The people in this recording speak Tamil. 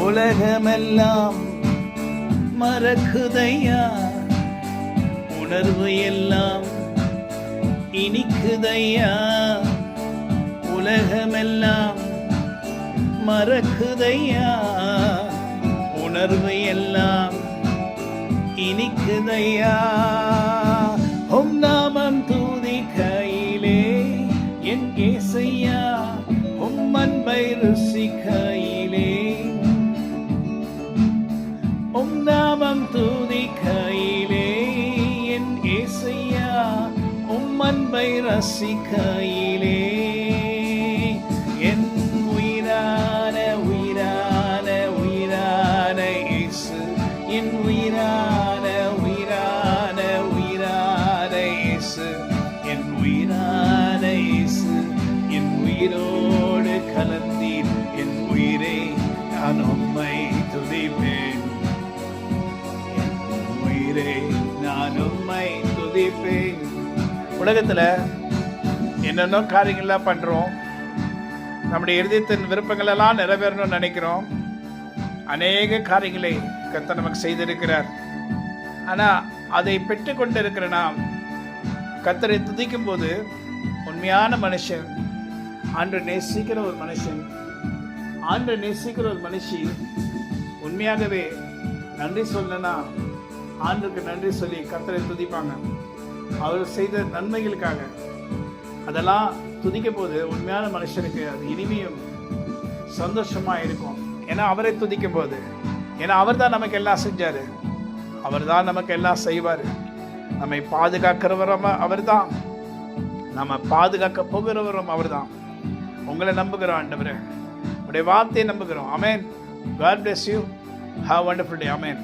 உலகமெல்லாம் மறக்குதையா, உணர்வு எல்லாம் இனிக்குதையா. உலகமெல்லாம் மறக்குதையா, உணர்வு எல்லாம் இனிக்குதையா. உம் நாமம் துதிக்கையிலே என் இயேசையா, உம் அன்பை ருசிக்கையிலே, உம் நாமம் துதிக்கையிலே என் இயேசையா, உம் அன்பை ரசிக்கையிலே. என் உயிரான உயிரான உயிரான இயேசு, என் உயிரான உயிரான உயிரான இயேசு, என் உயிரான இயேசு, என் உயிரோடு கலந்தீர். என் உயிரே நான் உம்மை துதிப்பேன், என் உயிரே நான் உம்மை துதிப்பேன். உலகத்துல என்னென்ன காரியங்கள்லாம் பண்றோம், நம்முடைய இருதயத்தின் விருப்பங்கள் எல்லாம் நிறைவேறணும்னு நினைக்கிறோம். அநேக காரியங்களை கர்த்தர் நமக்கு செய்திருக்கிறார். ஆனா அதை பெற்றுக்கொண்டு இருக்கிற நாம் கர்த்தரை துதிக்கும் போது உண்மையான மனுஷன், ஆண்டவரை நேசிக்கிற ஒரு மனுஷன், ஆண்டவரை நேசிக்கிற ஒரு மனுஷி உண்மையாகவே நன்றி சொல்லனா ஆண்டவருக்கு நன்றி சொல்லி கர்த்தரை துதிப்பாங்க. அவர் செய்த நன்மைகளுக்காக அதெல்லாம் துதிக்கும் போது உண்மையான மனுஷனுக்கு அது இனிமையும் சந்தோஷமா இருக்கும். ஏன்னா அவரை துதிக்கும் போது, ஏன்னா அவர் தான் நமக்கு எல்லாம் செஞ்சாரு, அவர் தான் நமக்கு எல்லாம் செய்வார். நம்மை பாதுகாக்கிறவரும் அவர் தான், நம்ம பாதுகாக்க போகிறவரும் அவர் தான். உங்களை நம்புகிறோம் ஆண்டவரே, உடைய வார்த்தையை நம்புகிறோம். ஆமென். God bless you. Have a wonderful day. Amen.